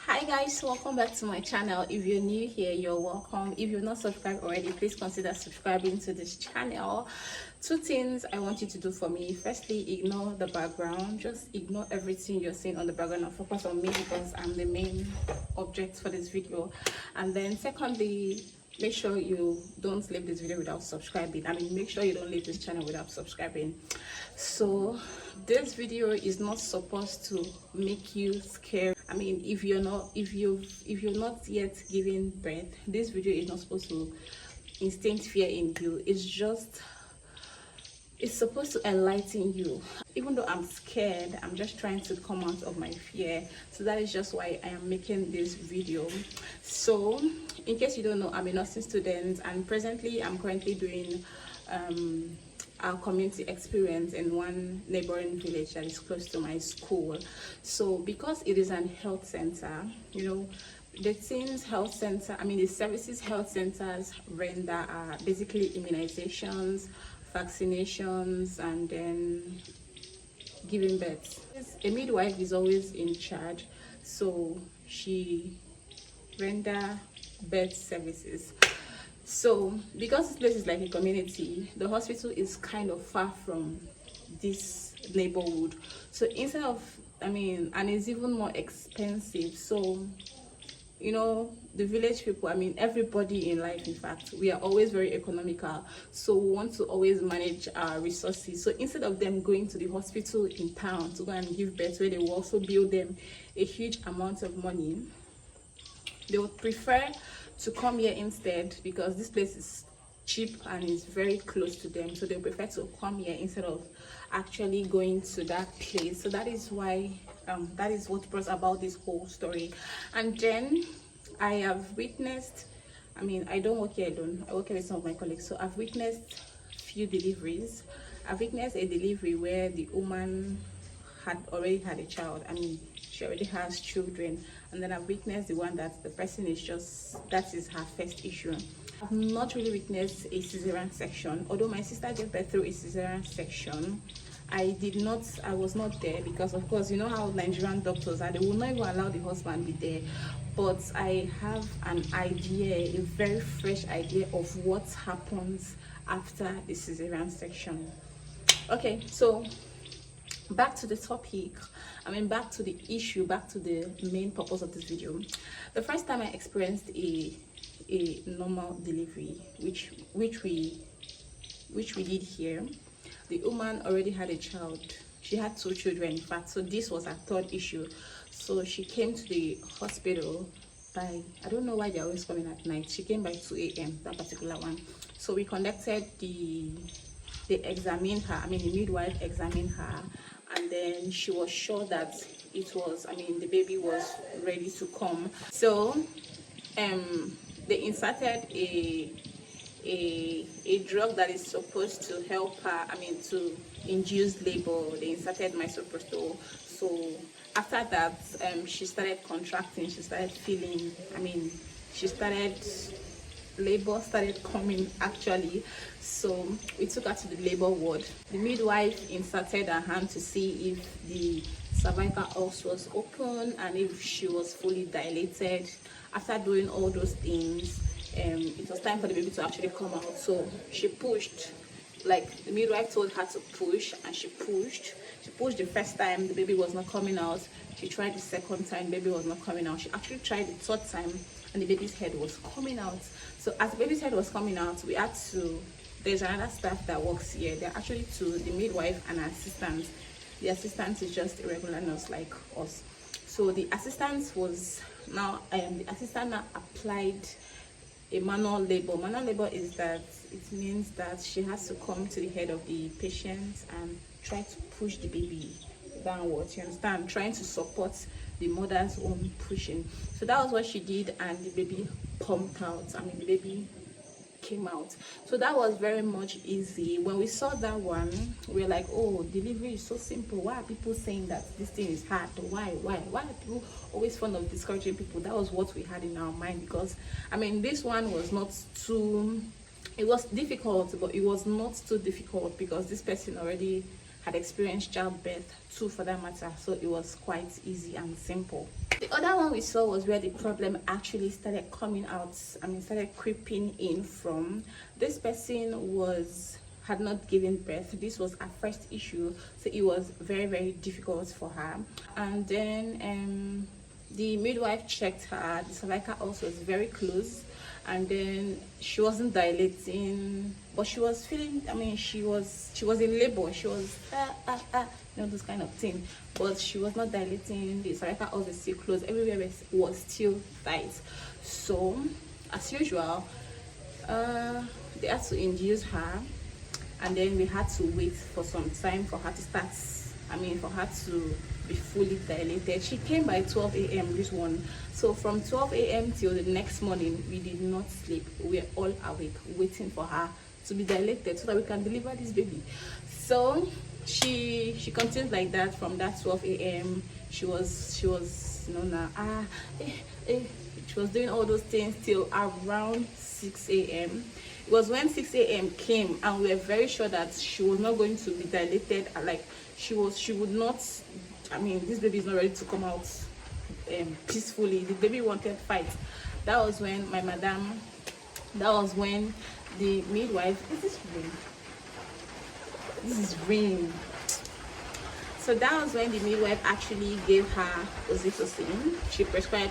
Hi guys, welcome back to my channel. If you're new here, you're welcome. If you're not subscribed already, please consider subscribing to this channel. Two things I want you to do for me. Firstly, ignore the background. Just ignore everything you're seeing on the background and focus on me because I'm the main object for this video. And then secondly, make sure you don't leave this video without subscribing. Make sure you don't leave this channel without subscribing. So this video is not supposed to make you scared. If you're not yet giving birth, this video is not supposed to instill fear in you. It's supposed to enlighten you. Even though I'm scared, I'm just trying to come out of my fear. So that is just why I am making this video. So in case you don't know, I'm a nursing student and presently I'm currently doing our community experience in one neighboring village that is close to my school. So because it is an health center, the things health center, the services health centers render are basically immunizations, vaccinations, and then giving birth. A midwife is always in charge, so she render birth services. So because this place is like a community, the hospital is kind of far from this neighborhood. So instead of, and it's even more expensive. So the village people, everybody in life, in fact, we are always very economical, so we want to always manage our resources. So instead of them going to the hospital in town to go and give birth, where they will also bill them a huge amount of money, they would prefer to come here instead because this place is cheap and is very close to them. So they prefer to come here instead of actually going to that place. So that is why that is what brought about this whole story. And then I have witnessed, I don't work here alone, I work here with some of my colleagues. So I've witnessed few deliveries. I've witnessed a delivery where the woman had already had a child. She already has children. And then I've witnessed the one that the person that is her first issue. I've not really witnessed a cesarean section, although my sister gave birth through a cesarean section. I was not there because, of course, you know how Nigerian doctors are, they will not even allow the husband be there. But I have an idea, a very fresh idea of what happens after the cesarean section. Okay, so back to the topic, back to the issue, back to the main purpose of this video. The first time I experienced a normal delivery, which we did here, the woman already had a child. She had 2 children, in fact. So this was her third issue. So she came to the hospital by, I don't know why they're always coming at night. She came by 2 a.m., that particular one. So we conducted they examined her, the midwife examined her, and then she was sure that it was, the baby was ready to come. So they inserted a drug that is supposed to help her, to induce labor. They inserted misoprostol. So after that, she started contracting, she started feeling, labor started coming actually. So we took her to the labor ward. The midwife inserted her hand to see if the cervical os was open and if she was fully dilated. After doing all those things, it was time for the baby to actually come out. So she pushed, like the midwife told her to push, and she pushed the first time, the baby was not coming out. She tried the second time, the baby was not coming out. She actually tried the third time and the baby's head was coming out. So as the baby's head was coming out, we had to, there's another staff that works here. They're actually 2, the midwife and her assistant. The assistant is just a regular nurse like us. So the assistant was now, the assistant now applied a manual labor. Manual labor is that it means that she has to come to the head of the patient and try to push the baby downwards, you understand, trying to support the mother's own pushing. So that was what she did, and the baby pumped out. The baby came out. So that was very much easy. When we saw that one, we were like, oh, delivery is so simple. Why are people saying that this thing is hard? Why are people always fond of discouraging people? That was what we had in our mind, because this one was not too It was difficult, but it was not too difficult because this person already had experienced childbirth too, for that matter, so it was quite easy and simple. The other one we saw was where the problem actually started coming out, started creeping in from. This person had not given birth. This was her first issue, so it was very, very difficult for her. And then the midwife checked her. The cervical also was very close, and then she wasn't dilating, but she was feeling, she was in labor. She was this kind of thing, but she was not dilating. The cervical also was still closed. Everywhere was still tight. So as usual, they had to induce her, and then we had to wait for some time for her to start, for her to be fully dilated. She came by 12 a.m. this one. So from 12 a.m. till the next morning, we did not sleep. We were all awake waiting for her to be dilated so that we can deliver this baby. So she continued like that from that 12 a.m. She was she was doing all those things till around 6 a.m. It was when 6 a.m. came, and we were very sure that she was not going to be dilated. Like she would not. This baby is not ready to come out peacefully. The baby wanted fight. That was when the midwife. This is rain. So that was when the midwife actually gave her oxytocin.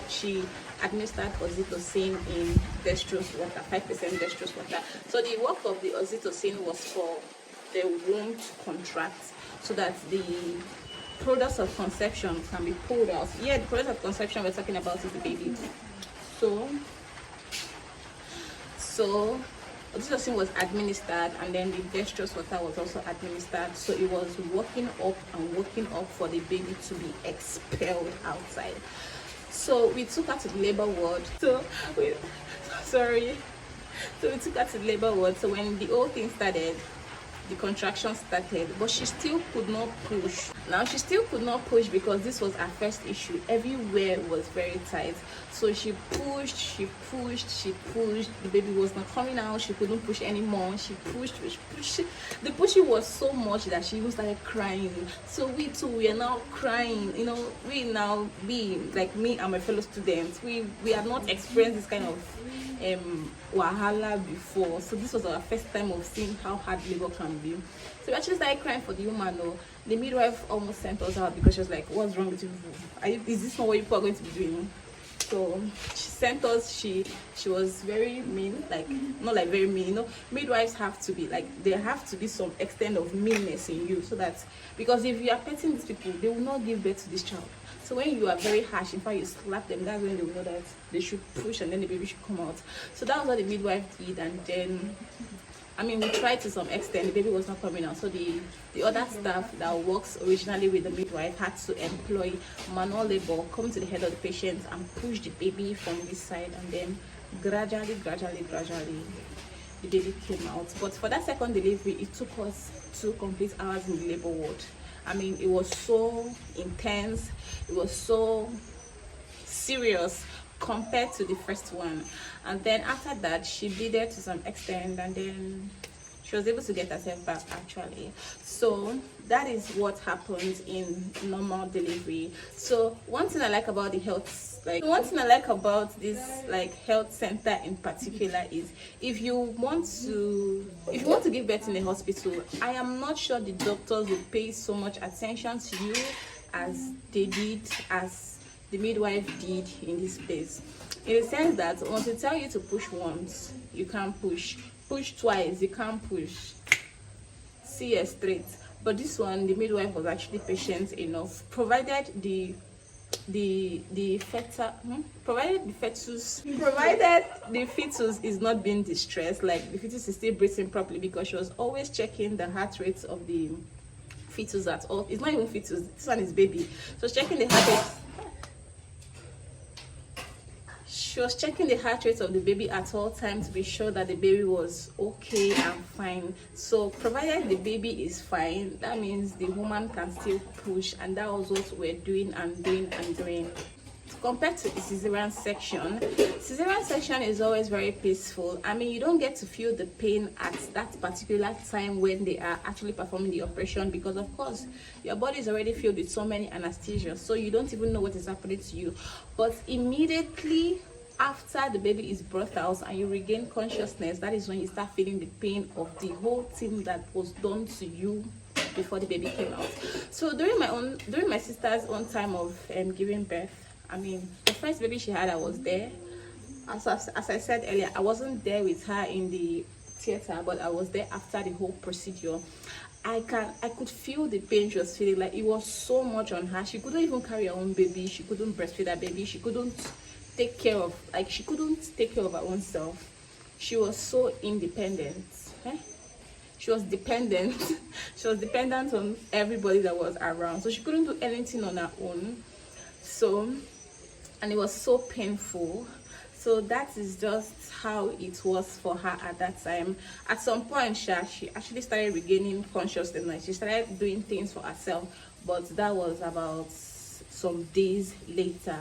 She administered oxytocin in dextrose water, 5% dextrose water. So the work of the oxytocin was for the womb to contract so that the products of conception can be pulled out. Yeah, the product of conception we're talking about is the baby. So oxytocin was administered, and then the dextrose water was also administered. So it was working up for the baby to be expelled outside. So we took her to the labor ward. So we took her to the labor ward. So when the whole thing started, the contraction started, but she still could not push. Now she still could not push because this was her first issue. Everywhere was very tight. So she pushed. The baby was not coming out. She couldn't push anymore. She pushed. The pushing was so much that she even started crying. So we too, we are now crying. We like me and my fellow students, we had not experienced this kind of wahala before. So this was our first time of seeing how hard labor can be. So we actually started crying for the woman. The midwife almost sent us out because she was like, what's wrong with you? Is this not what you people are going to be doing? So she sent us. She was very mean, like not like very mean. Midwives have to be like, there have to be some extent of meanness in you, so that, because if you are petting these people, they will not give birth to this child. So when you are very harsh, in fact you slap them, that's when they will know that they should push and then the baby should come out. So that was what the midwife did, and then we tried to some extent. The baby was not coming out, so the other staff that works originally with the midwife had to employ manual labor, come to the head of the patient and push the baby from this side, and then gradually the baby came out. But for that second delivery, it took us 2 complete hours in the labor ward. It was so intense, it was so serious compared to the first one. And then after that, she bleeded to some extent, and then she was able to get herself back actually. So that is what happens in normal delivery. So one thing I like about this health center in particular is if you want to give birth in a hospital, I am not sure the doctors will pay so much attention to you as the midwife did in this place, in the sense that once they tell you to push once, you can't push twice, you can't push, see her straight. But this one, the midwife was actually patient enough, provided the fetus is not being distressed, like the fetus is still breathing properly, because she was always checking the heart rates of the fetus at all. It's not even fetus, this one is baby. So checking the heart rate. She was checking the heart rate of the baby at all times to be sure that the baby was okay and fine. So provided the baby is fine, that means the woman can still push, and that was what we're doing. compared to the cesarean section is always very peaceful. I mean, you don't get to feel the pain at that particular time when they are actually performing the operation, because of course your body is already filled with so many anesthesia, so you don't even know what is happening to you. But immediately after the baby is brought out and you regain consciousness, that is when you start feeling the pain of the whole thing that was done to you before the baby came out. So during my sister's own time of giving birth, I mean, the first baby she had, I was there. As I said earlier, I wasn't there with her in the theater, but I was there after the whole procedure. I could feel the pain she was feeling. Like, it was so much on her. She couldn't even carry her own baby. She couldn't breastfeed her baby. She couldn't take care of her own self. She was so independent. She was dependent. She was dependent on everybody that was around, so she couldn't do anything on her own. So, and it was so painful. So that is just how it was for her at that time. At some point, she actually started regaining consciousness. She started doing things for herself, but that was about some days later.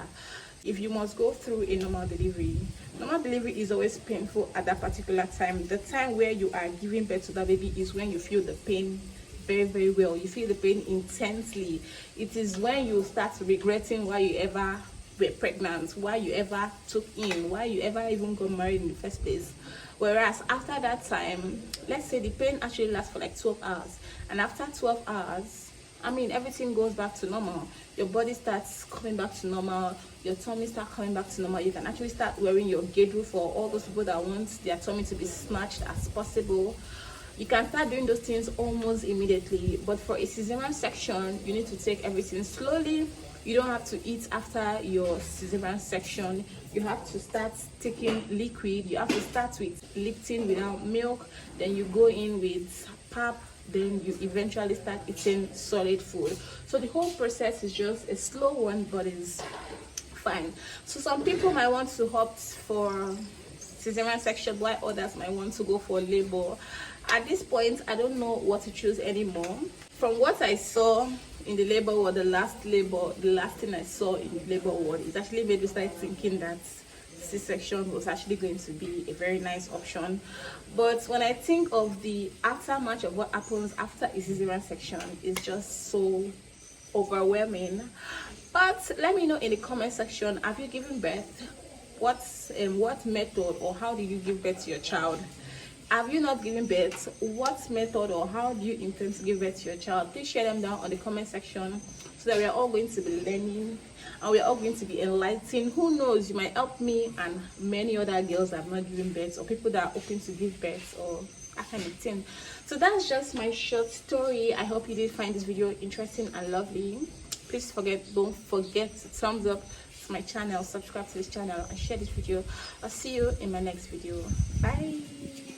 If you must go through a normal delivery is always painful at that particular time. The time where you are giving birth to that baby is when you feel the pain very, very well. You feel the pain intensely. It is when you start regretting why you ever were pregnant, why you ever took in, why you ever even got married in the first place. Whereas after that time, let's say the pain actually lasts for like 12 hours, and after 12 hours, I mean, everything goes back to normal. Your body starts coming back to normal. Your tummy starts coming back to normal. You can actually start wearing your girdle for all those people that want their tummy to be snatched as possible. You can start doing those things almost immediately. But for a cesarean section, you need to take everything slowly. You don't have to eat after your cesarean section. You have to start taking liquid. You have to start with lipton without milk. Then you go in with pap. Then you eventually start eating solid food. So the whole process is just a slow one, but it's fine. So some people might want to opt for cesarean section, while others might want to go for labor. At this point, I don't know what to choose anymore. From what I saw in the labor ward, the last thing I saw in the labor ward, it actually made me start thinking that C-section was actually going to be a very nice option. But when I think of the aftermath of what happens after a cesarean section, it's just so overwhelming. But let me know in the comment section, have you given birth? What method or how did you give birth to your child? Have you not given birth? What method or how do you intend to give birth to your child? Please share them down on the comment section, so that we are all going to be learning and we are all going to be enlightened. Who knows, you might help me and many other girls that have not given birth, or people that are hoping to give birth, or that kind of thing. So that's just my short story. I hope you did find this video interesting and lovely. Please don't forget to thumbs up to my channel, subscribe to this channel, and share this video. I'll see you in my next video. Bye.